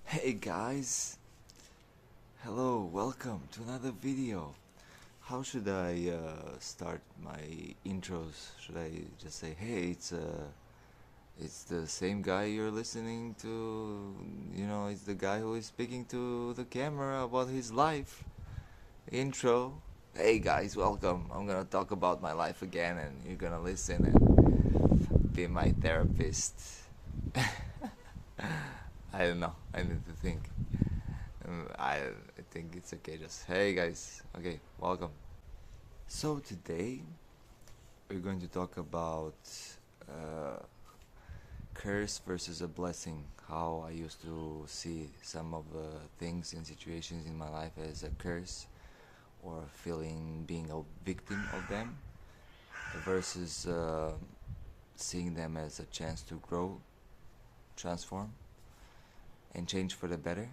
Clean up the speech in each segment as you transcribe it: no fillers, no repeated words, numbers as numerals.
Hey guys, hello, welcome to another video. How should I start my intros? Should I just say, hey, it's the same guy you're listening to, it's the guy who is speaking to the camera about his life. Intro. Hey guys, welcome. I'm gonna talk about my life again and you're gonna listen and be my therapist. I don't know, I need to think. I think it's okay. Just hey guys. Okay, welcome. So today we're going to talk about uh, curse versus a blessing. How I used to see some of the things and situations in my life as a curse, or feeling being a victim of them, versus seeing them as a chance to grow, transform, and change for the better.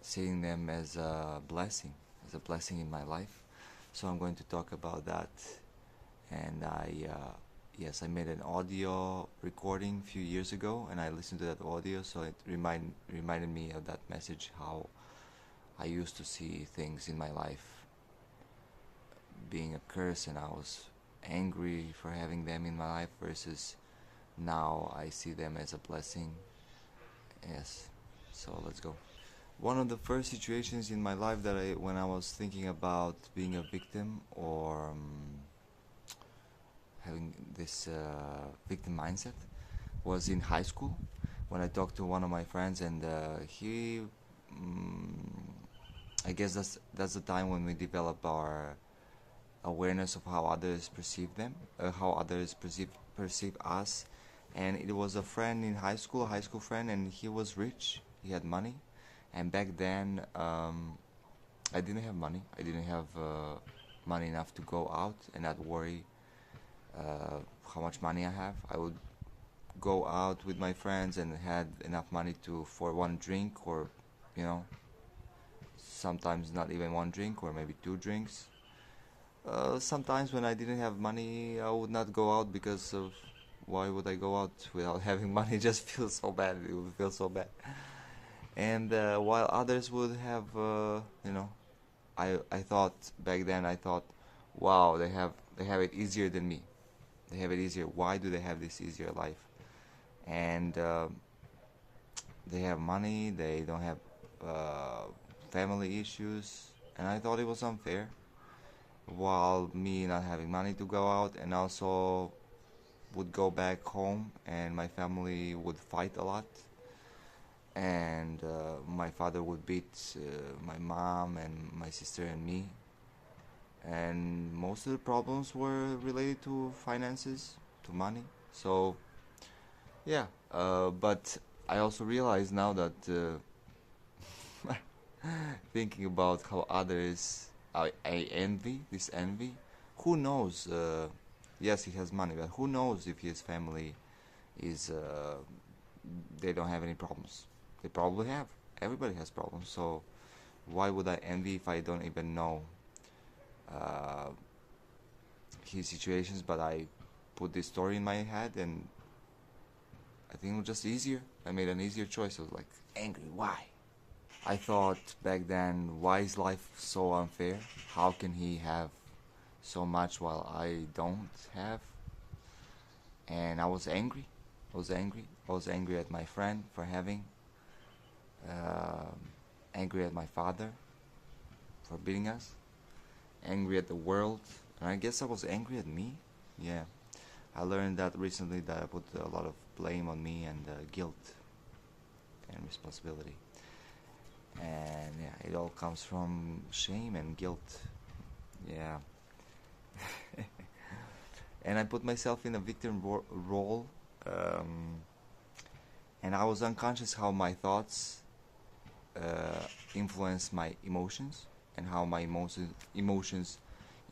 Seeing them as a blessing in my life. So I'm going to talk about that. And yes, I made an audio recording a few years ago, and I listened to that audio, so it reminded me of that message. How I used to see things in my life being a curse, and I was angry for having them in my life. Versus now, I see them as a blessing. Yes. So let's go. One of the first situations in my life when I was thinking about being a victim, or having this victim mindset, was in high school when I talked to one of my friends, and I guess that's the time when we develop our awareness of how others perceive them, how others perceive us, and it was a friend in high school, a high school friend, and he was rich, he had money, and back then I didn't have money. I didn't have money enough to go out and not worry how much money I have. I would go out with my friends and had enough money to for one drink, or you know sometimes not even one drink, or maybe two drinks. Sometimes when I didn't have money, I would not go out because of why would I go out without having money? It just feels so bad. It would feel so bad. And while others would have, I thought back then, I thought, wow, they have it easier than me. They have it easier. Why do they have this easier life? And they have money. They don't have uh, family issues. And I thought it was unfair. While me not having money to go out, and also would go back home, and my family would fight a lot, and my father would beat my mom and my sister and me, and most of the problems were related to finances, to money. So yeah, but I also realize now that thinking about how others, I envy this envy. Who knows? Yes, he has money, but who knows if his family is they don't have any problems? They probably have. Everybody has problems. So why would I envy if I don't even know uh, his situations? But I put this story in my head, and I think it was just easier. I made an easier choice. I was like angry. Why? I thought back then, why is life so unfair? How can he have so much while I don't have? And I was angry. I was angry. I was angry at my friend for having. Um Angry at my father for beating us. Angry at the world. And I guess I was angry at me. Yeah. I learned that recently, that I put a lot of blame on me, and guilt and responsibility. And yeah, it all comes from shame and guilt. Yeah. And I put myself in a victim role, um, and I was unconscious how my thoughts influence my emotions, and how my emotions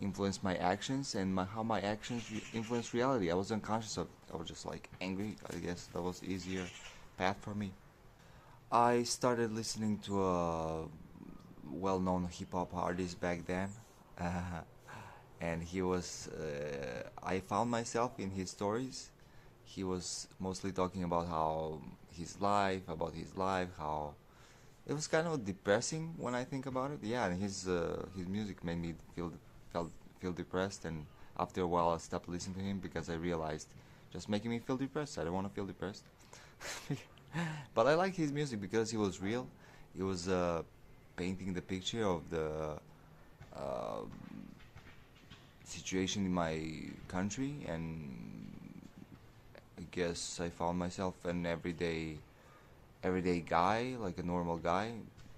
influence my actions, and how my actions influence reality. I was unconscious of. I was just like angry. I guess that was easier path for me. I started listening to a well-known hip-hop artist back then. And he was I found myself in his stories. He was mostly talking about how his life, how it was kind of depressing when I think about it. Yeah, and his music made me felt feel depressed, and after a while I stopped listening to him because I realized just making me feel depressed. I don't want to feel depressed. But I like his music because he was real. He was painting the picture of the uh, situation in my country, and I guess I found myself an everyday guy, like a normal guy,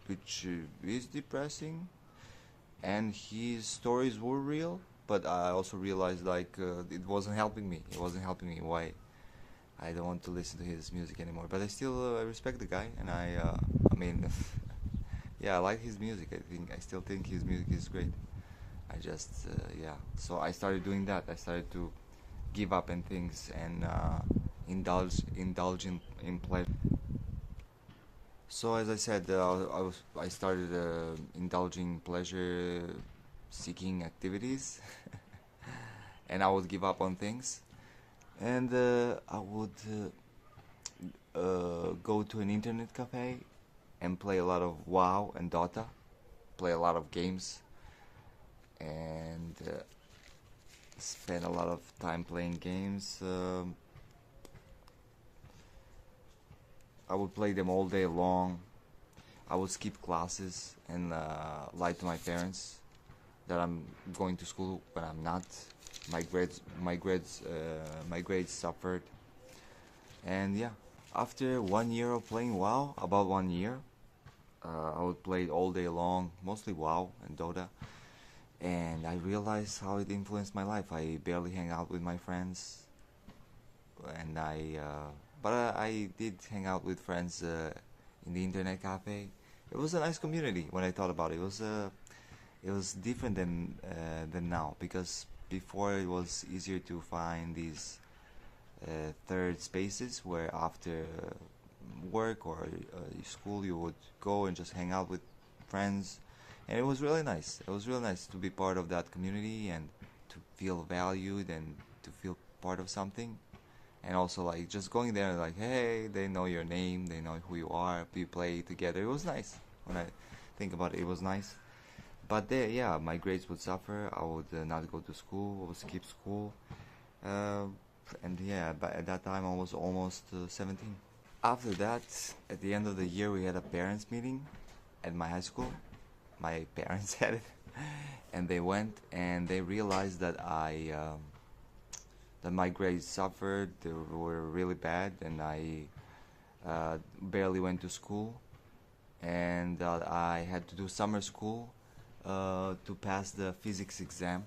which is depressing. And his stories were real, but I also realized like it wasn't helping me. It wasn't helping me. Why? I don't want to listen to his music anymore. But I still respect the guy, and I mean, yeah, I like his music. I still think his music is great. I just, yeah. So I started doing that. I started to give up on things and indulge in pleasure. So as I said, I started indulging pleasure seeking activities, and I would give up on things, and I would go to an internet cafe and play a lot of WoW and Dota, play a lot of games, and spend a lot of time playing games. I would play them all day long. I would skip classes and lie to my parents that I'm going to school, but I'm not. My grades suffered, and yeah. After 1 year of playing WoW, about 1 year, I would play all day long, mostly WoW and Dota, and I realized how it influenced my life. I barely hang out with my friends, and I did hang out with friends in the internet cafe. It was a nice community when I thought about it. It was different than now, because before it was easier to find these third spaces where after work or school you would go and just hang out with friends, and it was really nice. It was really nice to be part of that community and to feel valued and to feel part of something. And also like just going there and like, hey, they know your name, they know who you are, we play together. It was nice. When I think about it, it was nice. But there, yeah, my grades would suffer. I would not go to school. I would skip school. Uh, and yeah, but at that time I was almost 17. After that, at the end of the year, we had a parents meeting at my high school. My parents had it, and they went and they realized that that my grades suffered. They were really bad, and I barely went to school, and that I had to do summer school to pass the physics exam.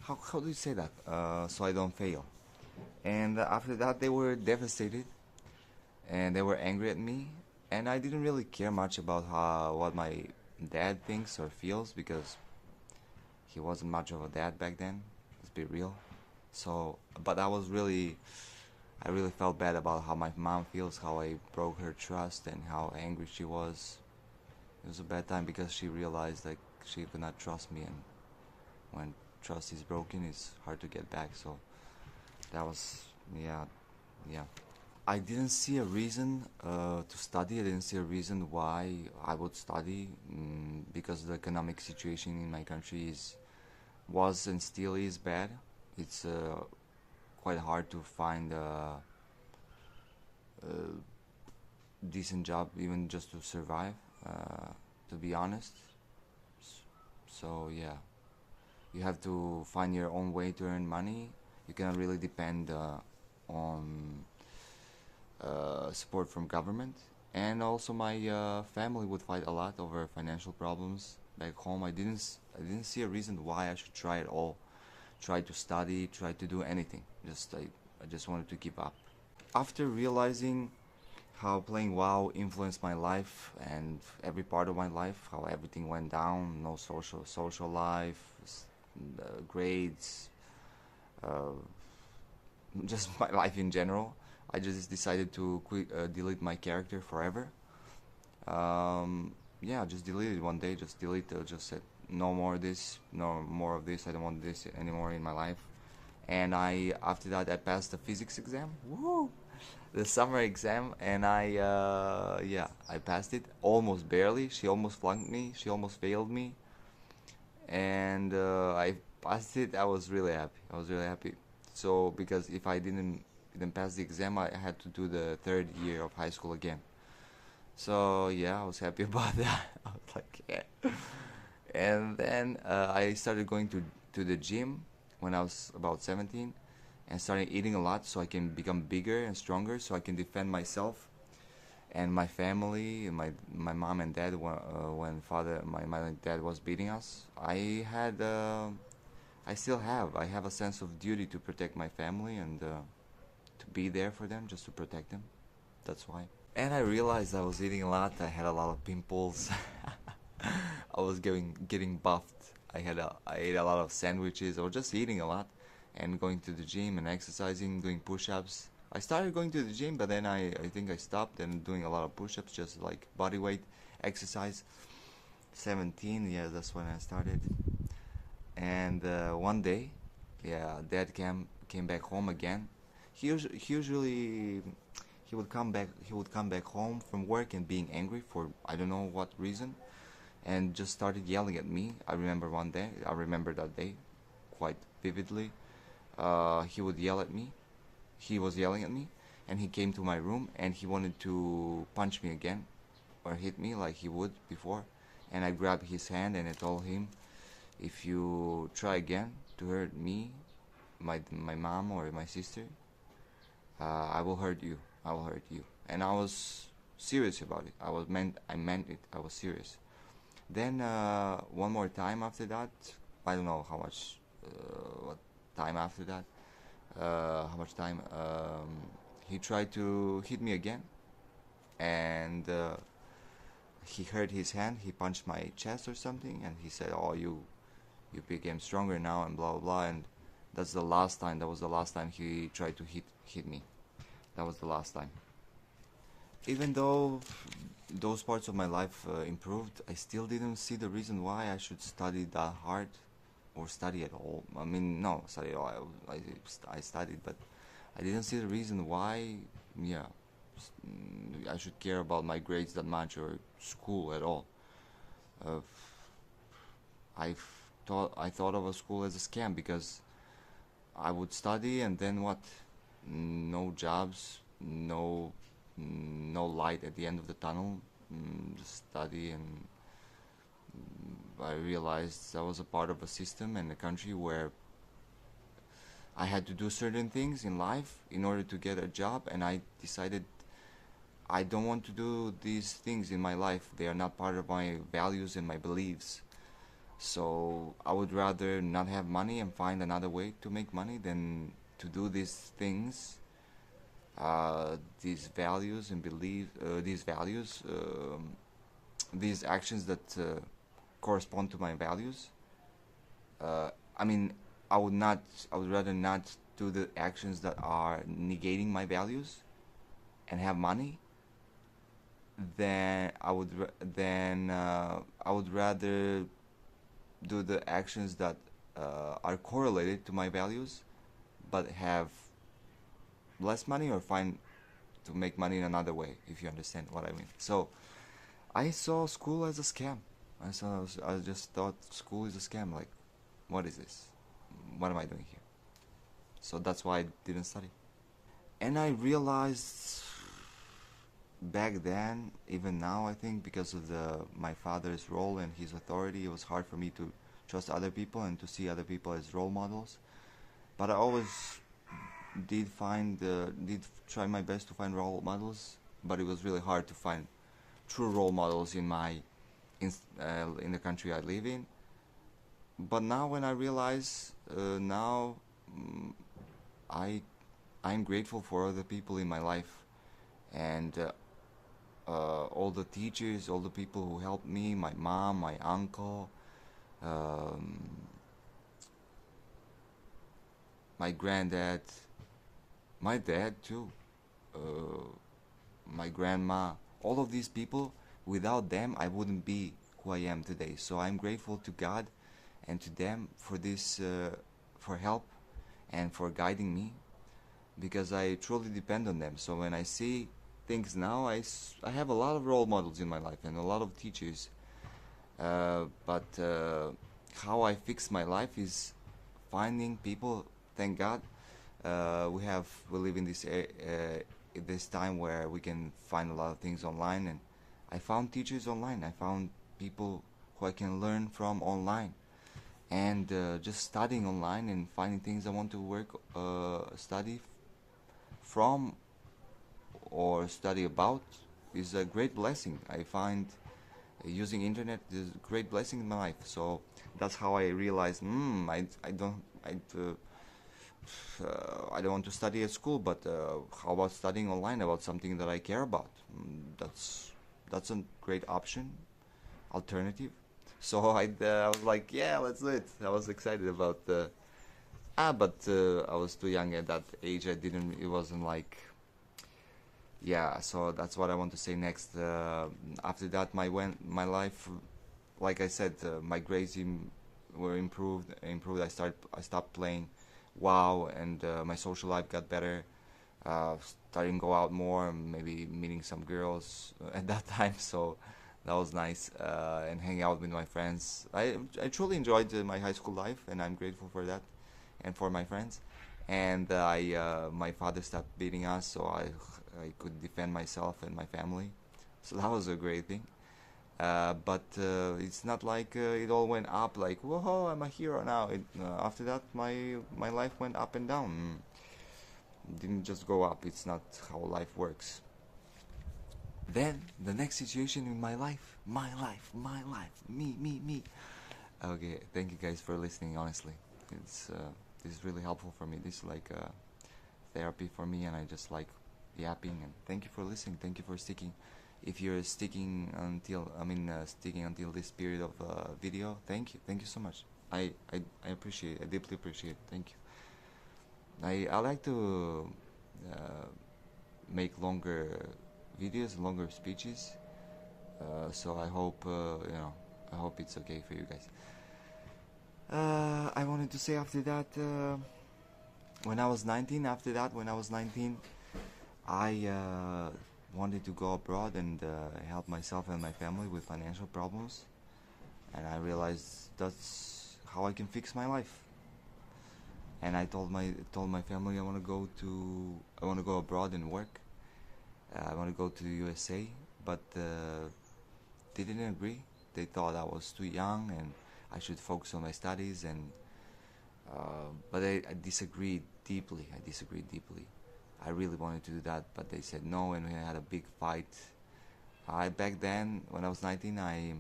How do you say that? So I don't fail. And after that, they were devastated and they were angry at me. And I didn't really care much about what my dad thinks or feels, because he wasn't much of a dad back then. Let's be real. So, but I really felt bad about how my mom feels, how I broke her trust, and how angry she was. It was a bad time because she realized like she could not trust me, and when trust is broken, it's hard to get back. So that was, yeah, yeah. I didn't see a reason to study. I didn't see a reason why I would study, because the economic situation in my country was and still is bad. It's quite hard to find a decent job, even just to survive. To be honest, so yeah, you have to find your own way to earn money. You cannot really depend on support from government. And also my family would fight a lot over financial problems back home. I didn't see a reason why I should try it all. Try to study, try to do anything. I just wanted to give up. After realizing how playing WoW influenced my life and every part of my life, how everything went down, no social life, grades, uh, just my life in general, I just decided to delete my character forever. Yeah, just delete it one day. Just delete. Just said no more of this, no more of this. I don't want this anymore in my life. And I after that I passed the physics exam. Woo! the summer exam, and I passed it almost barely. She almost flunked me. She almost failed me, and I passed it. I was really happy. I was really happy. So because if I didn't pass the exam, I had to do the third year of high school again. So yeah, I was happy about that. I was like, yeah. And then I started going to the gym when I was about 17, and started eating a lot so I can become bigger and stronger, so I can defend myself and my family, and my mom and dad when my dad was beating us. I still have a sense of duty to protect my family and to be there for them, just to protect them. That's why. And I realized I was eating a lot. I had a lot of pimples. I was getting buffed. I ate a lot of sandwiches. I was just eating a lot and going to the gym and exercising, doing push-ups. I started going to the gym, but then I think I stopped and doing a lot of push-ups, just like body weight exercise. 17, yeah, that's when I started. And one day, yeah, dad came back home again. Usually he would come back home from work and being angry for I don't know what reason, and just started yelling at me. I remember that day quite vividly. He would yell at me. He was yelling at me, and he came to my room and he wanted to punch me again or hit me like he would before. And I grabbed his hand and I told him, if you try again to hurt me, my mom or my sister, I will hurt you. I will hurt you. And I was serious about it. I meant it. I was serious. Then one more time after that, I don't know how much, what time after that, how much time. He tried to hit me again, and he hurt his hand. He punched my chest or something, and he said, "Oh, you became stronger now," and blah blah blah. And that's the last time. That was the last time he tried to hit me. That was the last time. Even though those parts of my life improved, I still didn't see the reason why I should study that hard or study at all. I mean, no, study at all. I studied, but I didn't see the reason why, yeah, I should care about my grades that much or school at all. Uh, I thought of a school as a scam because I would study and then what? No jobs, no light at the end of the tunnel. Just study, and I realized I was a part of a system and a country where I had to do certain things in life in order to get a job, and I decided I don't want to do these things in my life. They are not part of my values and my beliefs. So I would rather not have money and find another way to make money than to do these things, these values and these actions that correspond to my values. I mean, I would rather not do the actions that are negating my values and have money. Then I would rather do the actions that are correlated to my values, but have less money or find to make money in another way, if you understand what I mean. So I saw school as a scam. I just thought school is a scam. Like, what is this? What am I doing here? So that's why I didn't study. And I realized back then, even now, I think because of my father's role and his authority, it was hard for me to trust other people and to see other people as role models. But I always did try my best to find role models, but it was really hard to find true role models in the country I live in. But now when I realize now, I I'm grateful for other people in my life, and all the teachers, all the people who helped me, my mom, my uncle, um, my granddad, my dad too, uh, my grandma, all of these people. Without them, I wouldn't be who I am today. So I'm grateful to God and to them for this, for help and for guiding me. because I truly depend on them. So when I see things now, I have a lot of role models in my life and a lot of teachers. But how I fix my life is finding people. Thank God, we live in this time where we can find a lot of things online, and I found teachers online. I found people who I can learn from online, and just studying online and finding things I want to study from or study about is a great blessing. I find using internet is a great blessing in my life. So that's how I realized, I don't want to study at school, but how about studying online about something that I care about? That's a great option, alternative. So I was like, yeah, let's do it. I was excited about but I was too young at that age. It wasn't like, yeah. So that's what I want to say next. After that, my life, like I said, my grades were improved. I stopped playing WoW, and my social life got better. Starting to go out more, maybe meeting some girls at that time. So that was nice, and hanging out with my friends. I truly enjoyed my high school life, and I'm grateful for that, and for my friends. And my father stopped beating us, so I could defend myself and my family. So that was a great thing. But it's not like it all went up like, whoa, I'm a hero now. After that, my life went up and down. It didn't just go up. It's not how life works. Then the next situation in my life, me. Okay, thank you guys for listening. Honestly, this is really helpful for me. This is like therapy for me, and I just like yapping. And thank you for listening. Thank you for sticking. If you're sticking until this period of video, thank you so much. I appreciate it. I deeply appreciate it. Thank you. I like to uh, make longer videos, longer speeches. So I hope I hope it's okay for you guys. I wanted to say after that, when I was 19. After that, when I was 19, I wanted to go abroad and help myself and my family with financial problems, and I realized that's how I can fix my life. And I told my family I want to go abroad and work. I want to go to the USA, but they didn't agree. They thought I was too young and I should focus on my studies. But I disagreed deeply. I disagreed deeply. I really wanted to do that, but they said no, and we had a big fight. I Back then, when I was 19, I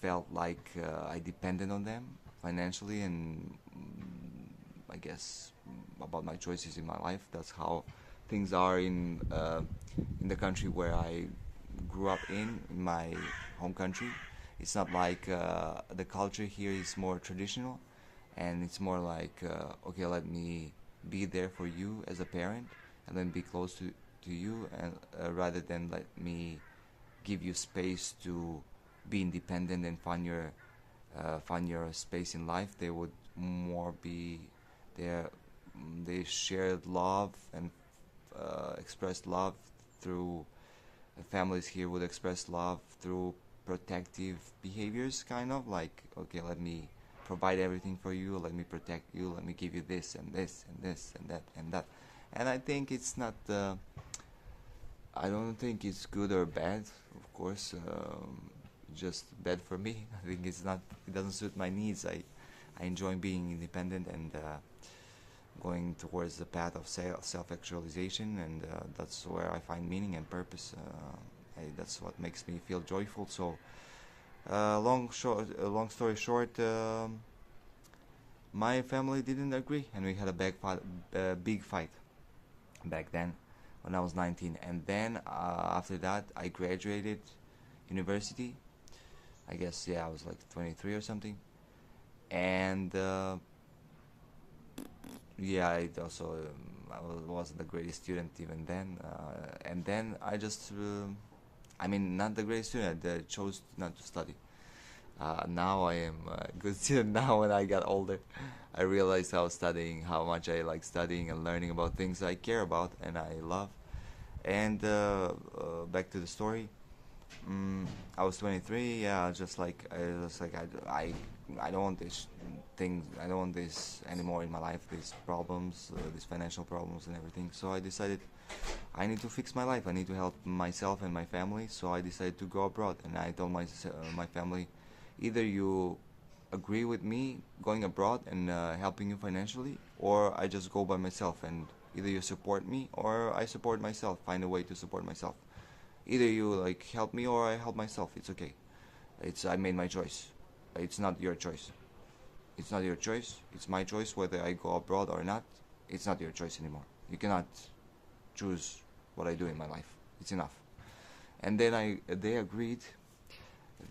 felt like I depended on them financially, and I guess about my choices in my life. That's how things are in the country where I grew up in my home country. It's not like the culture here is more traditional, and it's more like okay, let me be there for you as a parent, and then be close to you, and rather than let me give you space to be independent and find your space in life. They would more be there. They shared love and expressed love through families here would express love through protective behaviors, kind of like, okay, let me provide everything for you, let me protect you, let me give you this and this and this and that and that. And I think it's not I don't think it's good or bad, of course. Just bad for me. I think it doesn't suit my needs. I enjoy being independent and going towards the path of self-actualization, and that's where I find meaning and purpose. That's what makes me feel joyful. So, long story short, my family didn't agree, and we had a big fight back then when I was 19. And then after that, I graduated university. I guess, yeah, I was like 23 or something. And yeah, wasn't the greatest student even then. And then I just, not the greatest student. I chose not to study. Now I am a good student. Now when I got older, I realized how much I like studying and learning about things I care about and I love. And back to the story. I was 23. Yeah, I don't want this thing. I don't want this anymore in my life. These problems, these financial problems and everything. So I decided I need to fix my life. I need to help myself and my family. So I decided to go abroad. And I told my family, either you agree with me going abroad and helping you financially, or I just go by myself. And either you support me or I support myself. Find a way to support myself. Either you like help me or I help myself. It's okay. I made my choice. It's not your choice. It's not your choice. It's my choice whether I go abroad or not. It's not your choice anymore. You cannot choose what I do in my life. It's enough. And then they agreed.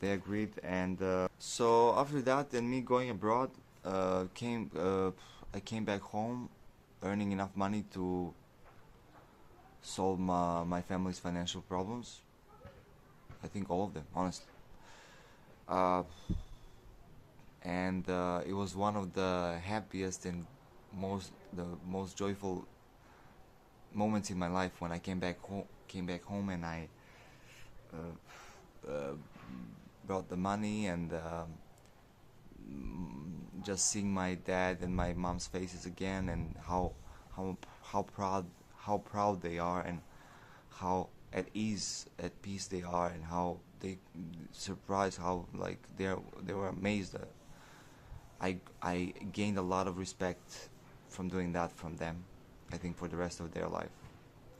They agreed, and so after that, and me going abroad, I came back home, earning enough money to solve my family's financial problems. I think all of them, honestly. Uh, and it was one of the happiest and most joyful moments in my life when I came back home, and I uh, brought the money, and just seeing my dad and my mom's faces again, and how how proud how proud they are, and how at peace they are, and how they surprised, how like they were amazed. I gained a lot of respect from doing that from them. I think for the rest of their life,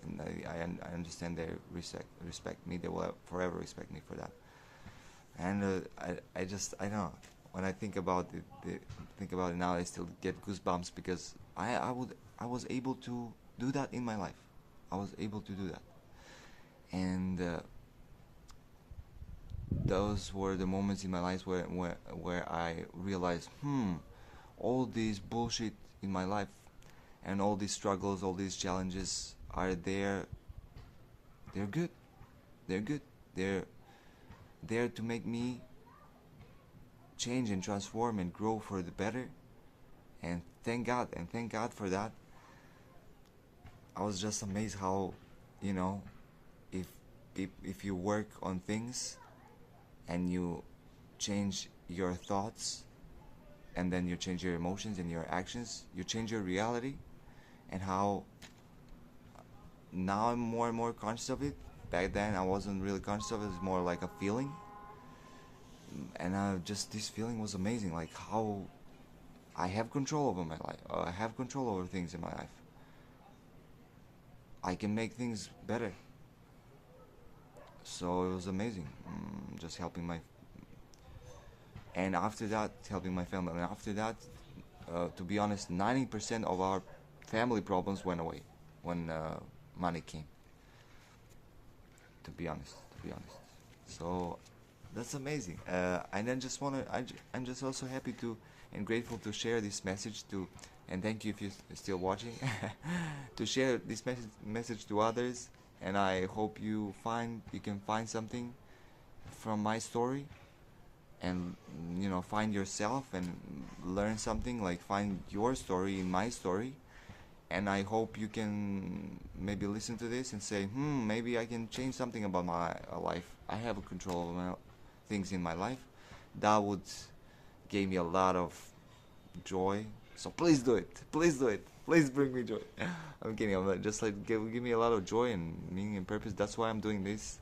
and I understand they respect me. They will forever respect me for that. And I don't know, when I think about think about it now, I still get goosebumps because I was able to do that in my life. I was able to do that, and those were the moments in my life where I realized, all this bullshit in my life, and all these struggles, all these challenges are there. They're good. They're good. They're there to make me change and transform and grow for the better. And thank God for that. I was just amazed how, you know, if if you work on things and you change your thoughts, and then you change your emotions and your actions, you change your reality. And how now I'm more and more conscious of it. Back then I wasn't really conscious of it. It's more like a feeling. And just this feeling was amazing, like how I have control over my life. I have control over things in my life. I can make things better. So it was amazing, just helping my, and after that helping my family. And after that, to be honest, 90% of our family problems went away when money came. To be honest. So that's amazing. And then just I'm just also happy to and grateful to share this message to, and thank you if you're still watching, to share this message to others. And I hope you can find something from my story, and find yourself and learn something, like find your story in my story. And I hope you can maybe listen to this and say, maybe I can change something about my life. I have a control of things in my life. That would give me a lot of joy. So please do it. Please do it. Please bring me joy. I'm kidding. I'm just like give me a lot of joy and meaning and purpose. That's why I'm doing this.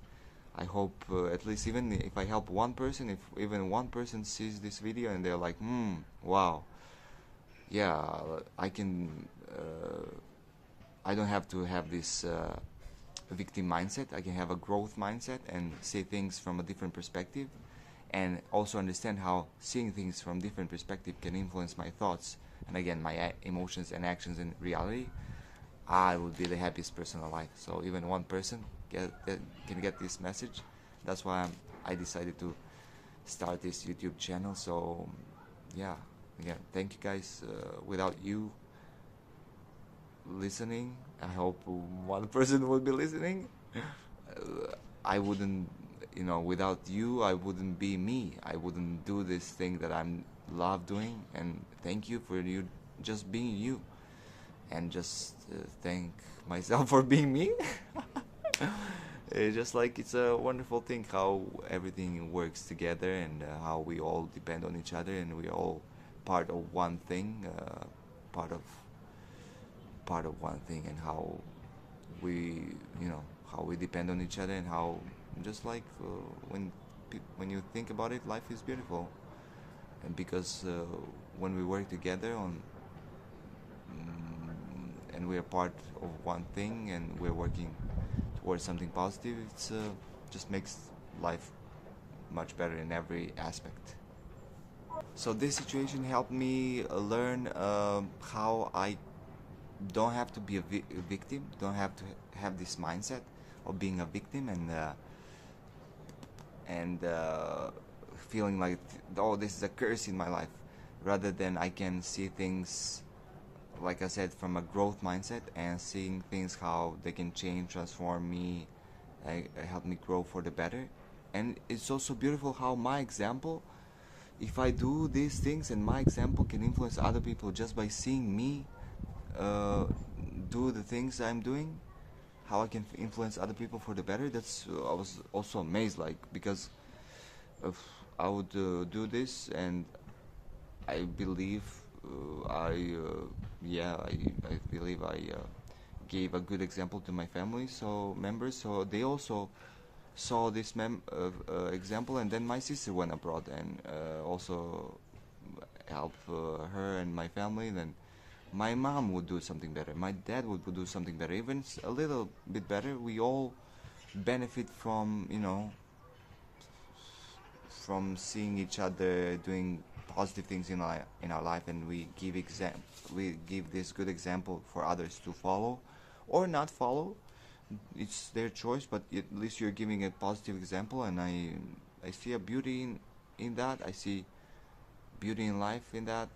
I hope at least even if I help one person, if even one person sees this video and they're like, wow, yeah, I can. I don't have to have this victim mindset. I can have a growth mindset and see things from a different perspective, and also understand how seeing things from different perspective can influence my thoughts, and again my emotions and actions in reality. I would be the happiest person alive. So even one person can get this message. That's why I decided to start this YouTube channel. So yeah, again, thank you guys. Without you listening, I hope one person would be listening. I wouldn't without you, I wouldn't be me. I wouldn't do this thing that I'm love doing. And thank you for you just being you, and just thank myself for being me. It's just like it's a wonderful thing how everything works together, and how we all depend on each other, and we're all part of one thing, part of one thing, and how we how we depend on each other, and how just like when you think about it, life is beautiful. And because when we work together and we are part of one thing, and we're working towards something positive, it's just makes life much better in every aspect. So this situation helped me learn how I don't have to be a victim, don't have to have this mindset of being a victim, and feeling like, oh, this is a curse in my life, rather than I can see things, like I said, from a growth mindset, and seeing things how they can change, transform me, help me grow for the better. And it's also beautiful how my example, if I do these things, and my example can influence other people just by seeing me uh, do the things I'm doing, how I can influence other people for the better. That's I was also amazed, like, because if I would do this, and I believe I believe I gave a good example to my family, so members, so they also saw this example. And then my sister went abroad, and also help her and my family. Then my mom would do something better, my dad would do something better, even a little bit better. We all benefit from from seeing each other doing positive things in our life, and we give this good example for others to follow or not follow. It's their choice, but at least you're giving a positive example. And I see a beauty in that. I see beauty in life in that.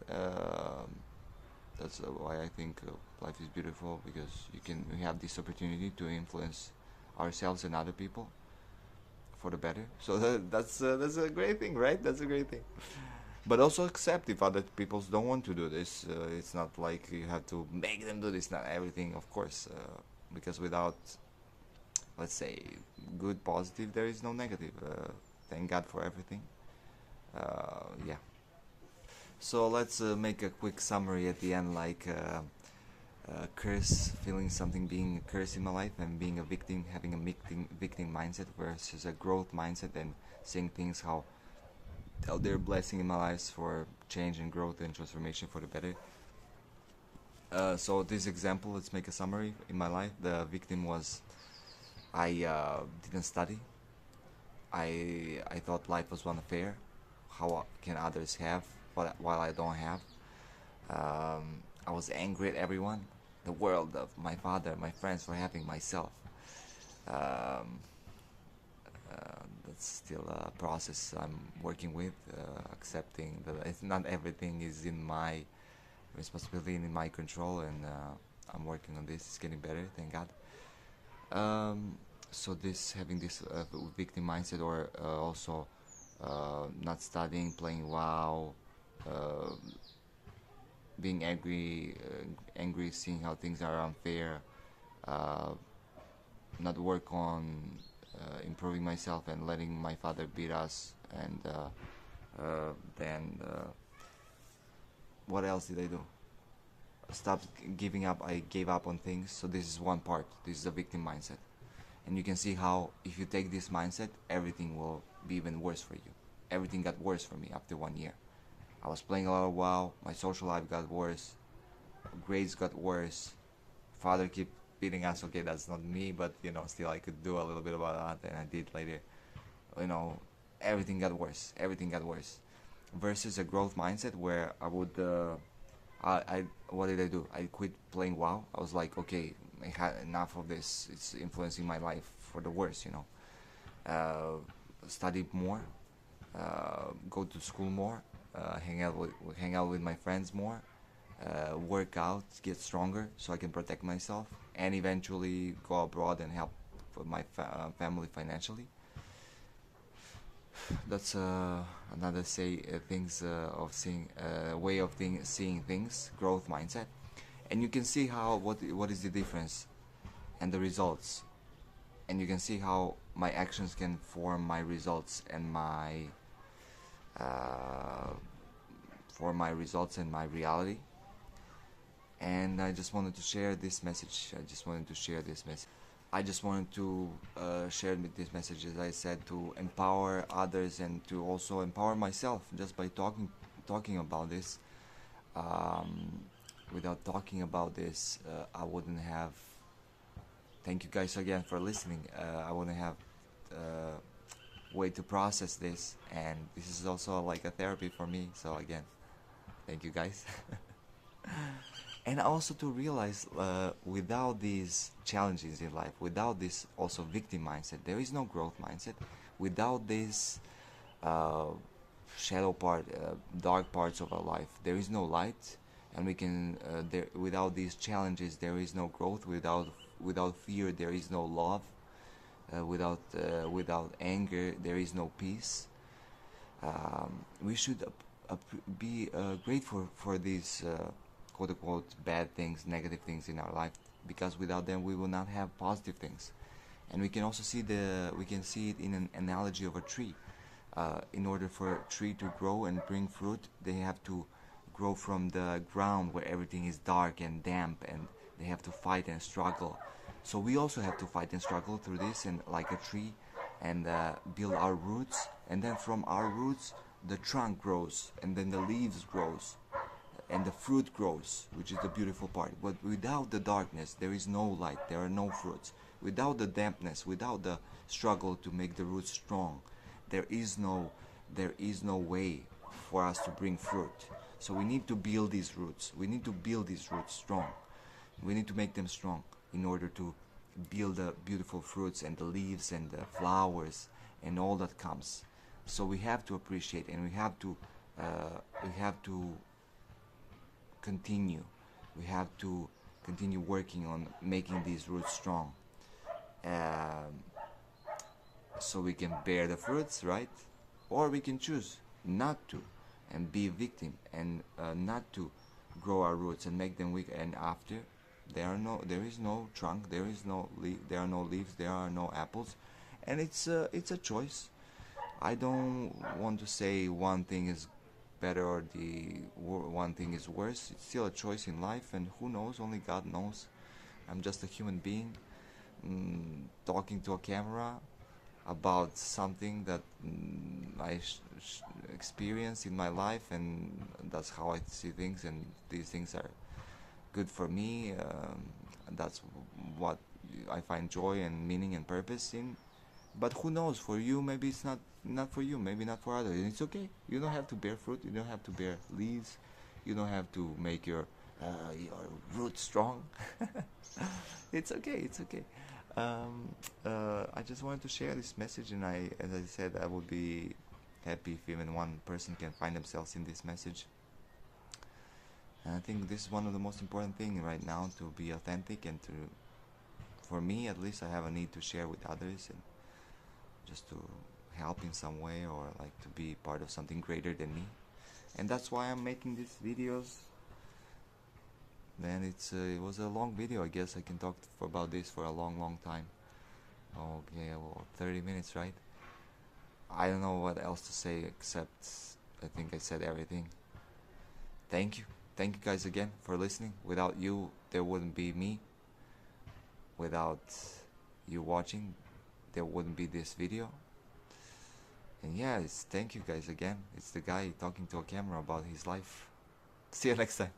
That's why I think life is beautiful, because we have this opportunity to influence ourselves and other people for the better. So that's a great thing, right? That's a great thing. But also accept if other people don't want to do this. It's not like you have to make them do this. Not everything, of course, because without, let's say, good positive, there is no negative. Thank God for everything. Yeah. So let's make a quick summary at the end, like curse, feeling something being a curse in my life, and being a victim, having a victim mindset versus a growth mindset, and seeing things how they're blessing in my life for change and growth and transformation for the better. So this example, let's make a summary. In my life, the victim was I didn't study. I thought life was one affair. How can others have while I don't have? I was angry at everyone, the world, of my father, my friends, for having myself. Um, that's still a process I'm working with, accepting that not everything is in my responsibility and in my control, and I'm working on this. It's getting better, thank God. So this having this victim mindset, or also not studying, playing WoW, uh, being angry, seeing how things are unfair, uh, not work on improving myself, and letting my father beat us, and then what else did I do? Stop giving up. I gave up on things. So this is one part. This is a victim mindset, and you can see how if you take this mindset, everything will be even worse for you. Everything got worse for me after 1 year. I was playing a lot of WoW. My social life got worse. Grades got worse. Father kept beating us. Okay, that's not me, but still I could do a little bit about that, and I did later. You know, everything got worse. Everything got worse. Versus a growth mindset where I would, I what did I do? I quit playing WoW. I was like, okay, I had enough of this. It's influencing my life for the worse. Study more, go to school more, hang out with my friends more, work out, get stronger so I can protect myself, and eventually go abroad and help my family financially. that's another things of seeing way of seeing things, growth mindset. And you can see how what is the difference and the results, and you can see how my actions can form my results and uh, my reality. And I just wanted to share this message. I just wanted to share this message. I just wanted to share this message, as I said, to empower others and to also empower myself just by talking about this. Um, Without talking about this, I wouldn't have. Thank you guys again for listening. I wouldn't have way to process this, and this is also like a therapy for me. So again, thank you guys. And also to realize, without these challenges in life, without this also victim mindset, there is no growth mindset. Without this uh, shadow part, dark parts of our life, there is no light. And we can without these challenges, there is no growth. Without fear, there is no love. Without anger, there is no peace. We should be grateful for these quote unquote bad things, negative things in our life, because without them we will not have positive things. And we can also see it in an analogy of a tree. In order for a tree to grow and bring fruit, they have to grow from the ground where everything is dark and damp, and they have to fight and struggle. So we also have to fight and struggle through this, and like a tree, and build our roots. And then from our roots, the trunk grows, and then the leaves grows, and the fruit grows, which is the beautiful part. But without the darkness, there is no light. There are no fruits. Without the dampness, without the struggle to make the roots strong, there is no way for us to bring fruit. So we need to build these roots. We need to build these roots strong. We need to make them strong in order to build the beautiful fruits and the leaves and the flowers and all that comes. So we have to appreciate, and we have to continue. We have to continue working on making these roots strong, so we can bear the fruits, right? Or we can choose not to and be a victim, and not to grow our roots and make them weak. And after, there is no trunk, there are no leaves, there are no apples, and it's a choice. I don't want to say one thing is better or one thing is worse. It's still a choice in life, and who knows? Only God knows. I'm just a human being, talking to a camera about something that I experience in my life, and that's how I see things, and these things are good for me. That's what I find joy and meaning and purpose in. But who knows? For you, maybe it's not for you. Maybe not for others. And it's okay. You don't have to bear fruit. You don't have to bear leaves. You don't have to make your roots strong. It's okay. It's okay. I just wanted to share this message, and as I said, I would be happy if even one person can find themselves in this message. And I think this is one of the most important things right now, to be authentic, and for me at least, I have a need to share with others, and just to help in some way, or like to be part of something greater than me. And that's why I'm making these videos. Then it was a long video. I guess I can talk about this for a long time. Okay, well, 30 minutes, right? I don't know what else to say, except I think I said everything. Thank you guys again for listening. Without you, there wouldn't be me. Without you watching, there wouldn't be this video. And yeah, thank you guys again. It's the guy talking to a camera about his life. See you next time.